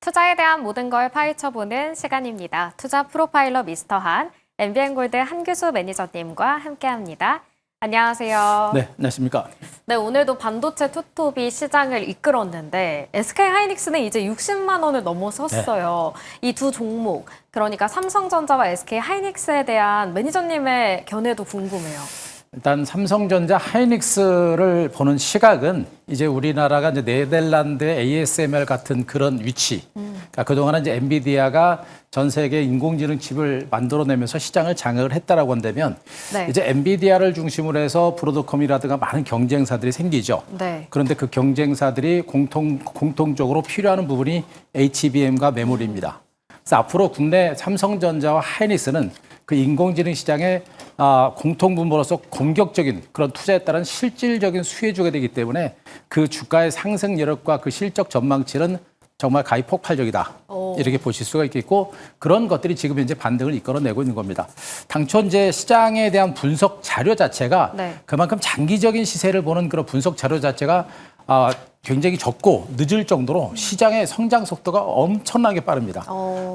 투자에 대한 모든 걸 파헤쳐보는 시간입니다. 투자 프로파일러 미스터 한, MBN골드 한규수 매니저님과 함께합니다. 안녕하세요. 네, 안녕하십니까. 네, 오늘도 반도체 투톱이 시장을 이끌었는데 SK하이닉스는 이제 60만 원을 넘어섰어요. 이 두 종목, 그러니까 삼성전자와 SK하이닉스에 대한 매니저님의 견해도 궁금해요. 일단 삼성전자 하이닉스를 보는 시각은 이제 우리나라가 이제 네덜란드 ASML 같은 그런 위치. 그러니까 그동안은 이제 엔비디아가 전 세계 인공지능 칩을 만들어내면서 시장을 장악을 했다라고 한다면 네. 이제 엔비디아를 중심으로 해서 브로드컴이라든가 많은 경쟁사들이 생기죠. 네. 그런데 그 경쟁사들이 공통적으로 필요한 부분이 HBM과 메모리입니다. 그래서 앞으로 국내 삼성전자와 하이닉스는 그 인공지능 시장의 공통분모로서 공격적인 그런 투자에 따른 실질적인 수혜주가 되기 때문에 그 주가의 상승 여력과 그 실적 전망치는 정말 가히 폭발적이다. 이렇게 보실 수가 있겠고 그런 것들이 지금 현재 반등을 이끌어내고 있는 겁니다. 당초 이제 시장에 대한 분석 자료 자체가 네. 그만큼 장기적인 시세를 보는 그런 분석 자료 자체가 굉장히 적고 늦을 정도로 시장의 성장 속도가 엄청나게 빠릅니다.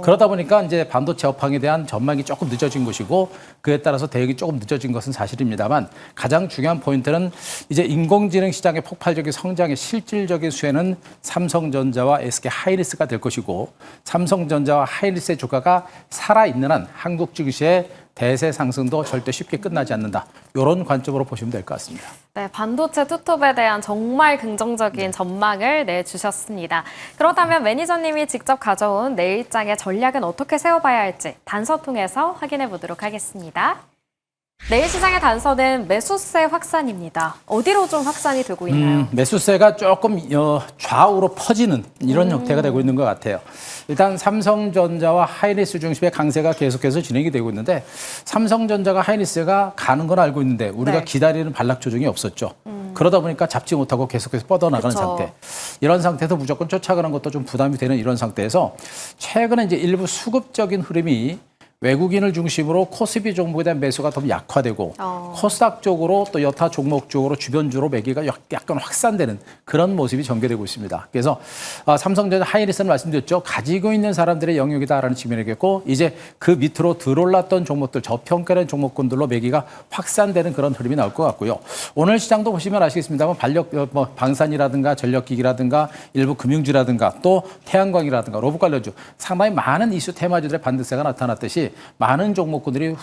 그러다 보니까 이제 반도체 업황에 대한 전망이 조금 늦어진 것이고 그에 따라서 대응이 조금 늦어진 것은 사실입니다만 가장 중요한 포인트는 이제 인공지능 시장의 폭발적인 성장의 실질적인 수혜는 삼성전자와 SK하이닉스가 될 것이고 삼성전자와 하이닉스의 주가가 살아있는 한 한국 증시의 대세 상승도 절대 쉽게 끝나지 않는다. 이런 관점으로 보시면 될 것 같습니다. 네, 반도체 투톱에 대한 정말 긍정적인 전망을 내주셨습니다. 그렇다면 매니저님이 직접 가져온 내일장의 전략은 어떻게 세워봐야 할지 단서 통해서 확인해 보도록 하겠습니다. 내일 시장의 단서는 매수세 확산입니다. 어디로 좀 확산이 되고 있나요? 매수세가 조금 좌우로 퍼지는 이런 형태가 되고 있는 것 같아요. 일단 삼성전자와 하이닉스 중심의 강세가 계속해서 진행이 되고 있는데 삼성전자가 하이닉스가 가는 건 알고 있는데 우리가 네. 기다리는 반락 조정이 없었죠. 그러다 보니까 잡지 못하고 계속해서 뻗어나가는 그쵸. 상태. 이런 상태에서 무조건 쫓아가는 것도 좀 부담이 되는 이런 상태에서 최근에 이제 일부 수급적인 흐름이 외국인을 중심으로 코스피 종목에 대한 매수가 더 약화되고 코스닥 쪽으로 또 여타 종목 쪽으로 주변주로 매기가 약간 확산되는 그런 모습이 전개되고 있습니다. 그래서 삼성전자 하이닉스는 말씀드렸죠. 가지고 있는 사람들의 영역이다라는 측면이겠고 이제 그 밑으로 들어올랐던 종목들 저평가된 종목군들로 매기가 확산되는 그런 흐름이 나올 것 같고요. 오늘 시장도 보시면 아시겠습니다만 방산이라든가 전력기기라든가 일부 금융주라든가 또 태양광이라든가 로봇 관련주 상당히 많은 이슈 테마주들의 반등세가 나타났듯이 많은 종목군들이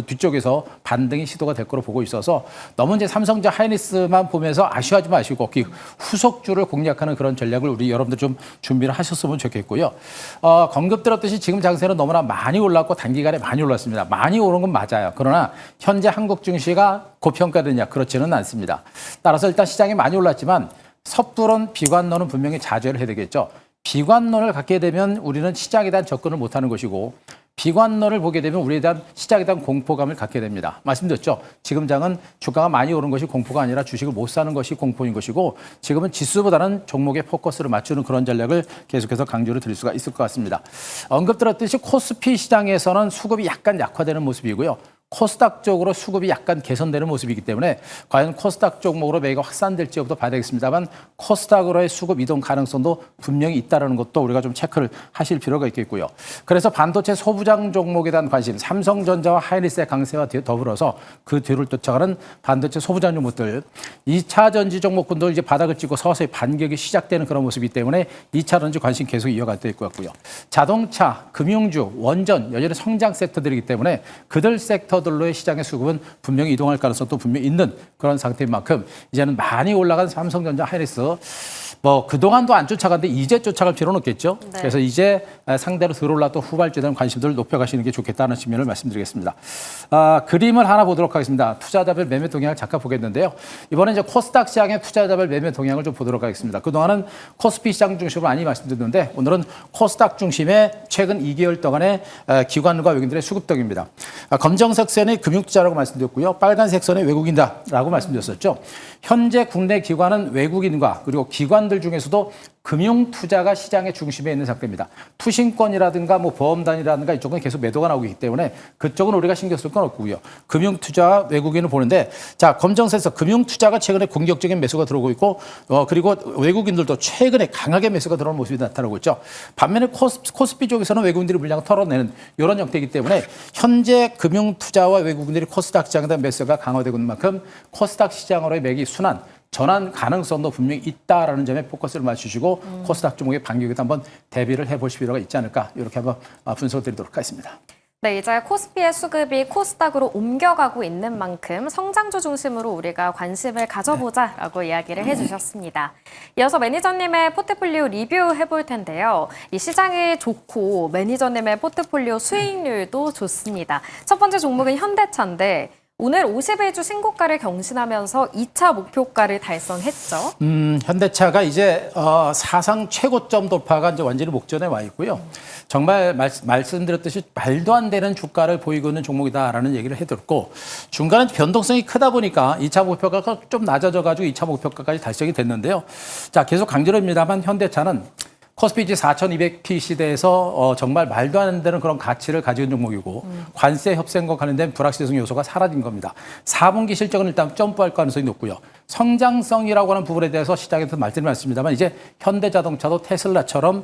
뒤쪽에서 반등이 시도가 될 거로 보고 있어서 너무 이제 삼성전자 하이닉스만 보면서 아쉬워하지 마시고 후속주를 공략하는 그런 전략을 우리 여러분들 좀 준비를 하셨으면 좋겠고요. 언급드렸듯이 지금 장세는 너무나 많이 올랐고 단기간에 많이 올랐습니다. 많이 오른 건 맞아요. 그러나 현재 한국 증시가 고평가되냐 그렇지는 않습니다. 따라서 일단 시장이 많이 올랐지만 섣부른 비관론은 분명히 자제를 해야 되겠죠. 비관론을 갖게 되면 우리는 시장에 대한 접근을 못하는 것이고 비관론을 보게 되면 우리에 대한 시장에 대한 공포감을 갖게 됩니다. 말씀드렸죠. 지금 장은 주가가 많이 오른 것이 공포가 아니라 주식을 못 사는 것이 공포인 것이고 지금은 지수보다는 종목에 포커스를 맞추는 그런 전략을 계속해서 강조를 드릴 수가 있을 것 같습니다. 언급드렸듯이 코스피 시장에서는 수급이 약간 약화되는 모습이고요. 코스닥 쪽으로 수급이 약간 개선되는 모습이기 때문에 과연 코스닥 종목으로 매기가 확산될지 여부도 봐야 되겠습니다만 코스닥으로의 수급 이동 가능성도 분명히 있다는 것도 우리가 좀 체크를 하실 필요가 있겠고요. 그래서 반도체 소부장 종목에 대한 관심, 삼성전자와 하이닉스의 강세와 더불어서 그 뒤를 쫓아가는 반도체 소부장 종목들, 2차 전지 종목군도 이제 바닥을 찍고 서서히 반격이 시작되는 그런 모습이기 때문에 2차 전지 관심 계속 이어갈 될 것 같고요. 자동차, 금융주, 원전 여전히 성장 섹터들이기 때문에 그들 섹터들로의 시장의 수급은 분명히 이동할 가능성도 분명히 있는 그런 상태인 만큼 이제는 많이 올라간 삼성전자 하이닉스 그동안도 안 쫓아갔는데 이제 쫓아갈 필요는 없겠죠. 네. 그래서 이제 상대로 들어올랐던 후발주에 대한 관심들을 높여가시는 게 좋겠다는 측면을 말씀드리겠습니다. 그림을 하나 보도록 하겠습니다. 투자자별 매매 동향을 잠깐 보겠는데요. 이번에 이제 코스닥 시장의 투자자별 매매 동향을 좀 보도록 하겠습니다. 그동안은 코스피 시장 중심으로 많이 말씀드렸는데 오늘은 코스닥 중심의 최근 2개월 동안의 기관과 외국인들의 수급동입니다. 검정색 선이 금융투자라고 말씀드렸고요. 빨간색 선이 외국인다라고 말씀드렸었죠. 현재 국내 기관은 외국인과 그리고 기관들 중에서도 금융 투자가 시장의 중심에 있는 상태입니다. 투신권이라든가 뭐 보험단이라든가 이쪽은 계속 매도가 나오고 있기 때문에 그쪽은 우리가 신경 쓸 건 없고요. 금융 투자 외국인을 보는데 자, 검정선에서 금융 투자가 최근에 공격적인 매수가 들어오고 있고 그리고 외국인들도 최근에 강하게 매수가 들어오는 모습이 나타나고 있죠. 반면에 코스피 쪽에서는 외국인들이 물량을 털어내는 이런 형태이기 때문에 현재 금융 투자와 외국인들이 코스닥 시장에 대한 매수가 강화되고 있는 만큼 코스닥 시장으로의 매기 순환 전환 가능성도 분명히 있다라는 점에 포커스를 맞추시고 코스닥 종목의 반격에도 한번 대비를 해보실 필요가 있지 않을까 이렇게 한번 분석을 드리도록 하겠습니다. 네, 이제 코스피의 수급이 코스닥으로 옮겨가고 있는 만큼 성장주 중심으로 우리가 관심을 가져보자라고 이야기를 해주셨습니다. 이어서 매니저님의 포트폴리오 리뷰해볼 텐데요. 이 시장이 좋고 매니저님의 포트폴리오 수익률도 좋습니다. 첫 번째 종목은 현대차인데 오늘 51주 신고가를 경신하면서 2차 목표가를 달성했죠. 현대차가 이제 사상 최고점 돌파가 이제 완전히 목전에 와 있고요. 정말 말씀드렸듯이 말도 안 되는 주가를 보이고 있는 종목이다라는 얘기를 해드렸고 중간에 변동성이 크다 보니까 2차 목표가가 좀 낮아져가지고 2차 목표가까지 달성이 됐는데요. 자, 계속 강조합니다만 현대차는 코스피지 4200P 시대에서 정말 말도 안 되는 그런 가치를 가지고 있는 종목이고 관세 협상과 관련된 불확실성 요소가 사라진 겁니다. 4분기 실적은 일단 점프할 가능성이 높고요. 성장성이라고 하는 부분에 대해서 시장에서 말씀을 드렸습니다만 이제 현대자동차도 테슬라처럼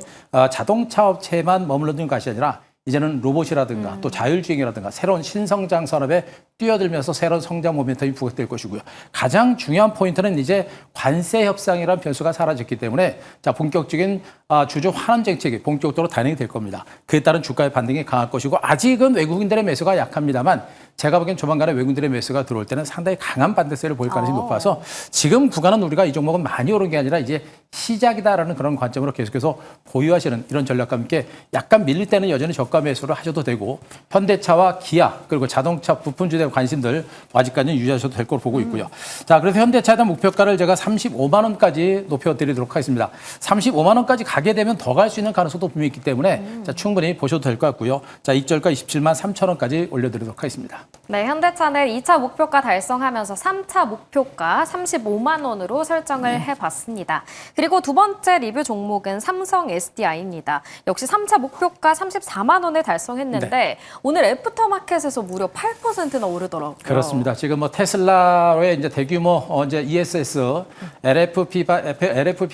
자동차 업체에만 머물러 있는 것이 아니라 이제는 로봇이라든가 또 자율주행이라든가 새로운 신성장 산업에 뛰어들면서 새로운 성장 모멘텀이 부각될 것이고요. 가장 중요한 포인트는 이제 관세 협상이라는 변수가 사라졌기 때문에 자, 본격적인 주주 환원 정책이 본격적으로 단행이 될 겁니다. 그에 따른 주가의 반등이 강할 것이고 아직은 외국인들의 매수가 약합니다만 제가 보기엔 조만간에 외국인들의 매수가 들어올 때는 상당히 강한 반대세를 보일 가능성이 높아서 지금 구간은 우리가 이 종목은 많이 오른 게 아니라 이제 시작이다라는 그런 관점으로 계속해서 보유하시는 이런 전략과 함께 약간 밀릴 때는 여전히 저가 매수를 하셔도 되고 현대차와 기아 그리고 자동차 부품주에 대한 관심들 아직까지는 유지하셔도 될 걸로 보고 있고요. 자, 그래서 현대차에 대한 목표가를 제가 35만 원까지 높여드리도록 하겠습니다. 35만 원까지 가게 되면 더 갈 수 있는 가능성도 분명히 있기 때문에 자, 충분히 보셔도 될 것 같고요. 자, 익절가 27만 3천 원까지 올려드리도록 하겠습니다. 네, 현대차는 2차 목표가 달성하면서 3차 목표가 35만 원으로 설정을 해봤습니다. 그리고 두 번째 리뷰 종목은 삼성 SDI입니다. 역시 3차 목표가 34만 원을 달성했는데 네. 오늘 애프터마켓에서 무려 8%나 오르더라고요. 그렇습니다. 지금 뭐 테슬라의 이제 대규모 이제 ESS LFP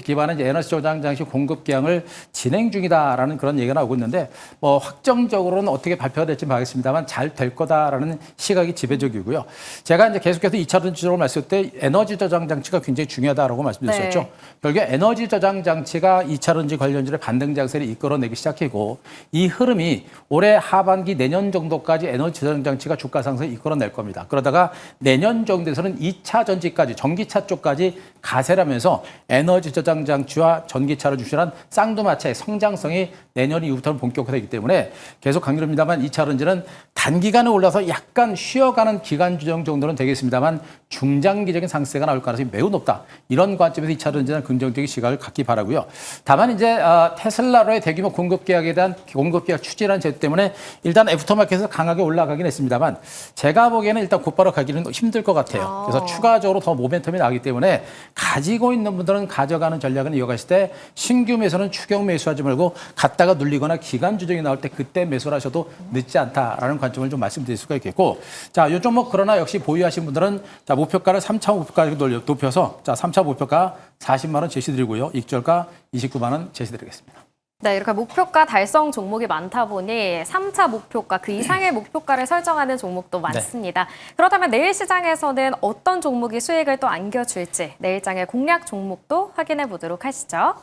기반의 이제 에너지 저장 장치 공급 계약을 진행 중이다라는 그런 얘기가 나오고 있는데 뭐 확정적으로는 어떻게 발표가 될지 모르겠습니다만 잘 될 거다라는 시각이 지배적이고요. 제가 이제 계속해서 2차전지적으로 말씀드릴 때 에너지 저장 장치가 굉장히 중요하다라고 말씀드렸었죠. 네. 결국에 에너지 저장 장치가 2차전지 관련주의 반등 장세를 이끌어내기 시작했고 이 흐름이 올해 하반기 내년 정도까지 에너지 저장 장치가 주가 상승을 이끌어낼 겁니다. 그러다가 내년 정도에서는 2차 전지까지 전기차 쪽까지 가세라면서 에너지 저장 장치와 전기차를 주시는 쌍두마차의 성장성이 내년 이후부터는 본격화되기 때문에 계속 강조합니다만 2차 전지는 단기간에 올라서 약간 쉬어가는 기간 조정 정도는 되겠습니다만 중장기적인 상승세가 나올 가능성이 매우 높다. 이런 관점에서 2차 전지는 긍정적인 시각을 갖기 바라고요. 다만 이제 테슬라로의 대규모 공급 계약에 대한 공급 계약 추진이라는 제도 때문에 일단 애프터마켓에서 강하게 올라가긴 했습니다만 제가 보기에는 일단 곧바로 가기는 힘들 것 같아요. 그래서 추가적으로 더 모멘텀이 나기 때문에 가지고 있는 분들은 가져가는 전략은 이어가실 때 신규 매수는 추경 매수하지 말고 갔다가 눌리거나 기간 조정이 나올 때 그때 매수를 하셔도 늦지 않다라는 관점을 좀 말씀드릴 수가 있겠고 자, 요 종목 그러나 역시 보유하신 분들은 자, 목표가를 3차 목표가까지 높여서 자, 3차 목표가 40만 원 제시드리고요. 익절가 29만 원 제시드리겠습니다. 네, 이렇게 목표가 달성 종목이 많다 보니 3차 목표가 그 이상의 목표가를 설정하는 종목도 많습니다. 그렇다면 내일 시장에서는 어떤 종목이 수익을 또 안겨줄지 내일장의 공략 종목도 확인해 보도록 하시죠.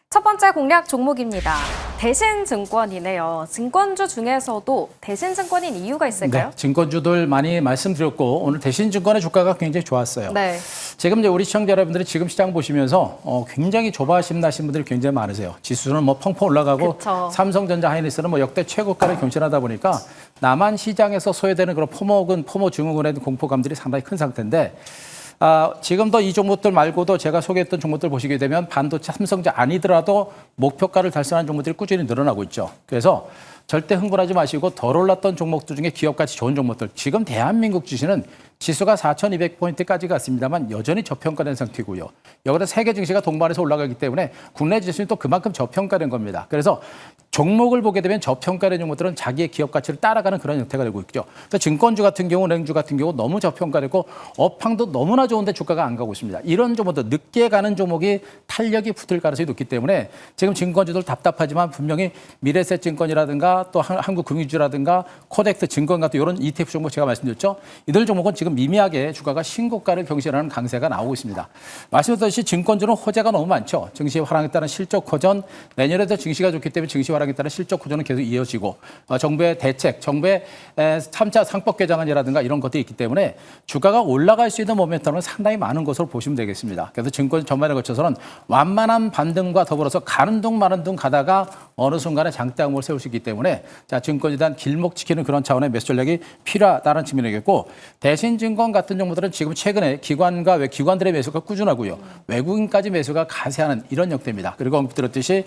첫 번째 공략 종목입니다. 대신증권이네요. 증권주 중에서도 대신증권인 이유가 있을까요? 네, 증권주들 많이 말씀드렸고 오늘 대신증권의 주가가 굉장히 좋았어요. 네. 지금 이제 우리 시청자 여러분들이 지금 시장 보시면서 굉장히 조바심 나신 분들이 굉장히 많으세요. 지수는 뭐 펑펑 올라가고 그쵸. 삼성전자 하이닉스는 뭐 역대 최고가를 경신하다 보니까 남한 시장에서 소외되는 그런 포모 증후군에 대한 공포감들이 상당히 큰 상태인데 지금도 이 종목들 말고도 제가 소개했던 종목들 보시게 되면 반도체 삼성전자 아니더라도 목표가를 달성하는 종목들이 꾸준히 늘어나고 있죠. 그래서 절대 흥분하지 마시고 덜 올랐던 종목들 중에 기업가치 좋은 종목들. 지금 대한민국 주식은 지수가 4,200포인트까지 갔습니다만 여전히 저평가된 상태고요. 여기다 세계 증시가 동반해서 올라가기 때문에 국내 지수는 또 그만큼 저평가된 겁니다. 그래서 종목을 보게 되면 저평가된 종목들은 자기의 기업 가치를 따라가는 그런 형태가 되고 있죠. 그래서 증권주 같은 경우, 은행주 같은 경우 너무 저평가되고 업황도 너무나 좋은데 주가가 안 가고 있습니다. 이런 종목들, 늦게 가는 종목이 탄력이 붙을 가능성이 높기 때문에 지금 증권주들 답답하지만 분명히 미래에셋증권이라든가 또 한국금융주라든가 코덱스 증권 같은 이런 ETF 종목 제가 말씀드렸죠. 이들 종목은 지금 미미하게 주가가 신고가를 경신하는 강세가 나오고 있습니다. 말씀드렸듯이 증권주는 호재가 너무 많죠. 증시 화랑에 따른 실적 호전, 내년에도 증시가 좋기 때문에 증시 화랑에 따른 실적 호전은 계속 이어지고 정부의 대책, 정부의 3차 상법 개정안이라든가 이런 것들이 있기 때문에 주가가 올라갈 수 있는 모멘텀은 상당히 많은 것으로 보시면 되겠습니다. 그래서 증권 전반에 거쳐서는 완만한 반등과 더불어서 가는 둥 마는 둥 가다가 어느 순간에 장대항목을 세울 수 있기 때문에 자, 증권에 대한 길목 지키는 그런 차원의 매수 전략이 필요하다는 측면이겠고 대신증권 같은 종목들은 지금 최근에 기관들의 매수가 꾸준하고요. 외국인까지 매수가 가세하는 이런 형태입니다. 그리고 언급드렸듯이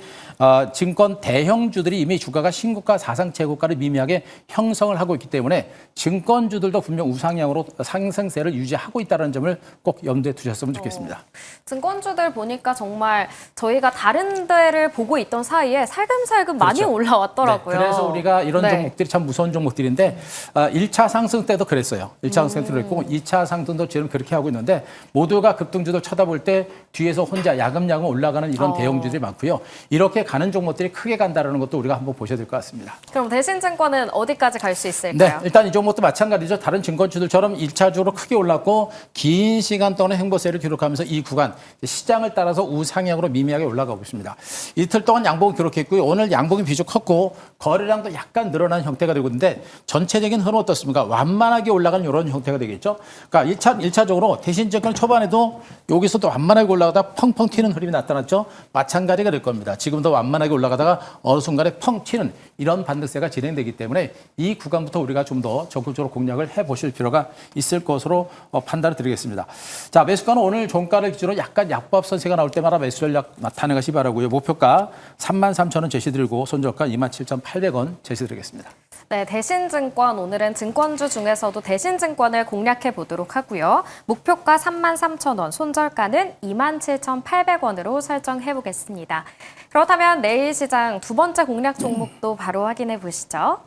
증권 대형주들이 이미 주가가 신고가 사상 최고가를 미미하게 형성을 하고 있기 때문에 증권주들도 분명 우상향으로 상승세를 유지하고 있다는 점을 꼭 염두에 두셨으면 좋겠습니다. 증권주들 보니까 정말 저희가 다른 데를 보고 있던 사이에 살금살금 많이 그렇죠. 올라왔더라고요. 네, 그래서 우리가 이런 네. 종목들이 참 무서운 종목들인데 1차 상승 때도 그랬어요. 1차 상승 때도 그랬고 2차 상승도 지금 그렇게 하고 있는데 모두가 급등주들 쳐다볼 때 뒤에서 혼자 야금야금 올라가는 이런 대형주들이 많고요. 이렇게 가는 종목들이 크게 간다는 것도 우리가 한번 보셔야 될 것 같습니다. 그럼 대신증권은 어디까지 갈 수 있을까요? 네, 일단 이 종목도 마찬가지죠. 다른 증권주들처럼 1차주로 크게 올랐고 긴 시간 동안 행보세를 기록하면서 이 구간 시장을 따라서 우상향으로 미미하게 올라가고 있습니다. 이틀 동안 양봉을 기록했고요. 오늘 양봉이 비교적 컸고 거래량도 약간 늘어난 형태가 되고 있는데 전체적인 흐름 어떻습니까? 완만하게 올라가는 이런 형태가 되겠죠. 그러니까 1차적으로 대신증권 초반에도 여기서도 완만하게 올라가다 펑펑 튀는 흐름이 나타났죠. 마찬가지가 될 겁니다. 지금도 완만하게 올라가다가 어느 순간에 펑 튀는 이런 반등세가 진행되기 때문에 이 구간부터 우리가 좀 더 적극적으로 공략을 해보실 필요가 있을 것으로 판단을 드리겠습니다. 자, 매수가는 오늘 종가를 기준으로 약간 약보합 선세가 나올 때마다 매수 전략 나타내가시 바라고요. 목표가 33,000원 제시드리고 손절가 27,800원 제시드리겠습니다. 네, 대신증권 오늘은 증권주 중에서도 대신증권을 공략해 보도록 하고요. 목표가 33,000원, 손절가는 27,800원으로 설정해 보겠습니다. 그렇다면 내일 시장 두 번째 공략 종목도 바로 확인해 보시죠.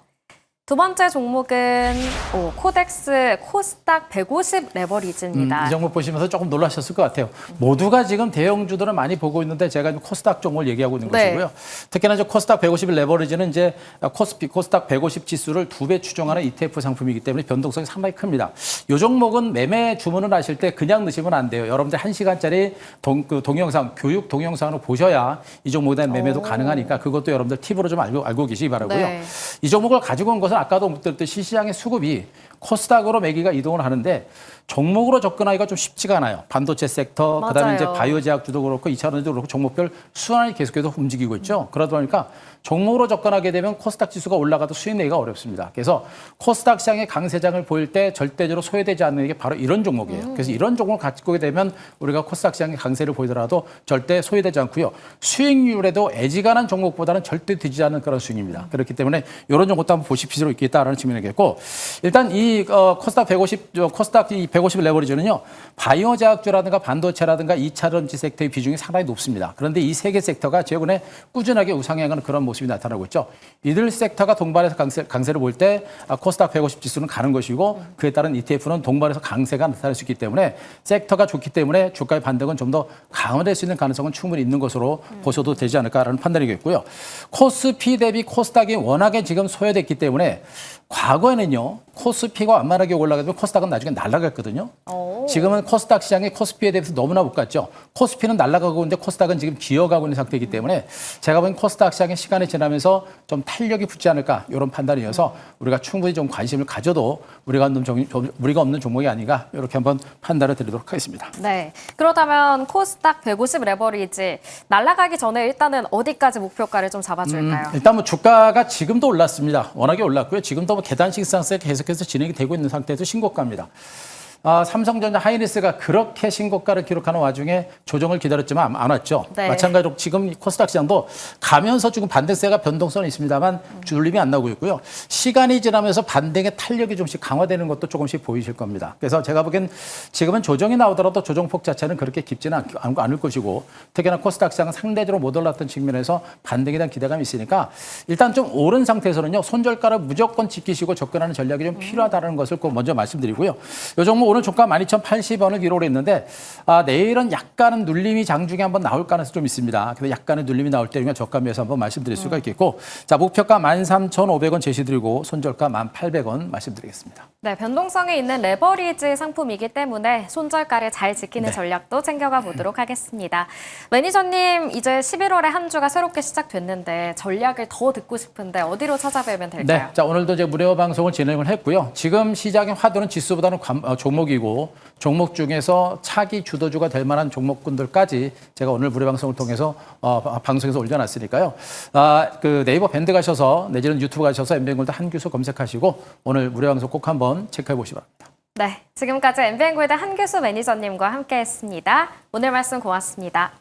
두 번째 종목은 코덱스 코스닥 150 레버리지입니다. 이 종목 보시면서 조금 놀라셨을 것 같아요. 모두가 지금 대형주들은 많이 보고 있는데 제가 코스닥 종목을 얘기하고 있는 네. 것이고요. 특히나 이제 코스닥 150 레버리지는 이제 코스닥 150 지수를 2배 추종하는 ETF 상품이기 때문에 변동성이 상당히 큽니다. 이 종목은 매매 주문을 하실 때 그냥 넣으시면 안 돼요. 여러분들 1시간짜리 동영상, 교육 동영상으로 보셔야 이 종목에 대한 매매도 가능하니까 그것도 여러분들 팁으로 좀 알고 계시기 바라고요. 네. 이 종목을 가지고 온 것은 아까도 언급드렸듯이 시장의 수급이 코스닥으로 매기가 이동을 하는데 종목으로 접근하기가 좀 쉽지가 않아요. 반도체 섹터, 맞아요. 그다음에 이제 바이오 제약주도 그렇고 2차전지도 그렇고 종목별 순환이 계속해서 움직이고 있죠. 그러다 보니까 종목으로 접근하게 되면 코스닥 지수가 올라가도 수익 내기가 어렵습니다. 그래서 코스닥 시장의 강세장을 보일 때 절대적으로 소외되지 않는 게 바로 이런 종목이에요. 그래서 이런 종목을 갖고 되면 우리가 코스닥 시장의 강세를 보이더라도 절대 소외되지 않고요. 수익률에도 애지간한 종목보다는 절대 뒤지지 않는 그런 수익입니다. 그렇기 때문에 이런 종목도 한번 보실 필요가 있겠다라는 측면이겠고 일단 이 코스닥 150 레버리지는요. 바이오 제약주라든가 반도체라든가 2차전지 섹터의 비중이 상당히 높습니다. 그런데 이 세 개 섹터가 최근에 꾸준하게 우상향하는 그런 모습이 나타나고 있죠. 이들 섹터가 동반해서 강세를 볼 때 코스닥 150 지수는 가는 것이고 그에 따른 ETF는 동반해서 강세가 나타날 수 있기 때문에 섹터가 좋기 때문에 주가의 반등은 좀 더 강화될 수 있는 가능성은 충분히 있는 것으로 보셔도 되지 않을까라는 판단이겠고요. 코스피 대비 코스닥이 워낙에 지금 소외됐기 때문에 과거에는요. 코스피가 완만하게 올라가면 코스닥은 나중에 날아갔거든요. 지금은 코스닥 시장이 코스피에 대해서 너무나 못 갔죠. 코스피는 날아가고 있는데 코스닥은 지금 기어가고 있는 상태이기 때문에 제가 보기엔 코스닥 시장의 시간이 지나면서 좀 탄력이 붙지 않을까 이런 판단이어서 우리가 충분히 좀 관심을 가져도 우리가 없는 종목이 아닌가 이렇게 한번 판단을 드리도록 하겠습니다. 네, 그렇다면 코스닥 150 레버리지 날아가기 전에 일단은 어디까지 목표가를 좀 잡아줄까요? 일단 뭐 주가가 지금도 올랐습니다. 워낙에 올랐고요. 지금도 뭐 계단식 상승에 계속해서 진행이 되고 있는 상태에서 신고가입니다. 삼성전자 하이닉스가 그렇게 신고가를 기록하는 와중에 조정을 기다렸지만 안 왔죠. 네. 마찬가지로 지금 코스닥 시장도 가면서 지금 반등세가 변동성은 있습니다만 줄림이 안 나오고 있고요. 시간이 지나면서 반등의 탄력이 좀씩 강화되는 것도 조금씩 보이실 겁니다. 그래서 제가 보기엔 지금은 조정이 나오더라도 조정폭 자체는 그렇게 깊지는 않을 것이고 특히나 코스닥 시장은 상대적으로 못 올랐던 측면에서 반등에 대한 기대감이 있으니까 일단 좀 오른 상태에서는요. 손절가를 무조건 지키시고 접근하는 전략이 좀 필요하다는 것을 꼭 먼저 말씀드리고요. 이 종목 오늘 종가 12,080원을 기록을 했는데 내일은 약간은 눌림이 장중에 한번 나올 가능성이 좀 있습니다. 그래서 약간의 눌림이 나올 때 저가매수 한번 말씀드릴 수가 있겠고 자 목표가 13,500원 제시드리고 손절가 1,800원 말씀드리겠습니다. 네, 변동성이 있는 레버리지 상품이기 때문에 손절가를 잘 지키는 전략도 챙겨가 보도록 하겠습니다. 매니저님, 이제 11월에 한 주가 새롭게 시작됐는데 전략을 더 듣고 싶은데 어디로 찾아뵈면 될까요? 네, 자 오늘도 이제 무료 방송을 진행을 했고요. 지금 시장의 화두는 지수보다는 종목이고 종목 중에서 차기 주도주가 될 만한 종목군들까지 제가 오늘 무료 방송을 통해서 방송에서 올려놨으니까요. 그 네이버 밴드 가셔서 내지는 유튜브 가셔서 엠뱅골드 한규소 검색하시고 오늘 무료 방송 꼭 한번 체크해 보시기 바랍니다. 네, 지금까지 엠비엔골드 한규수 매니저님과 함께했습니다. 오늘 말씀 고맙습니다.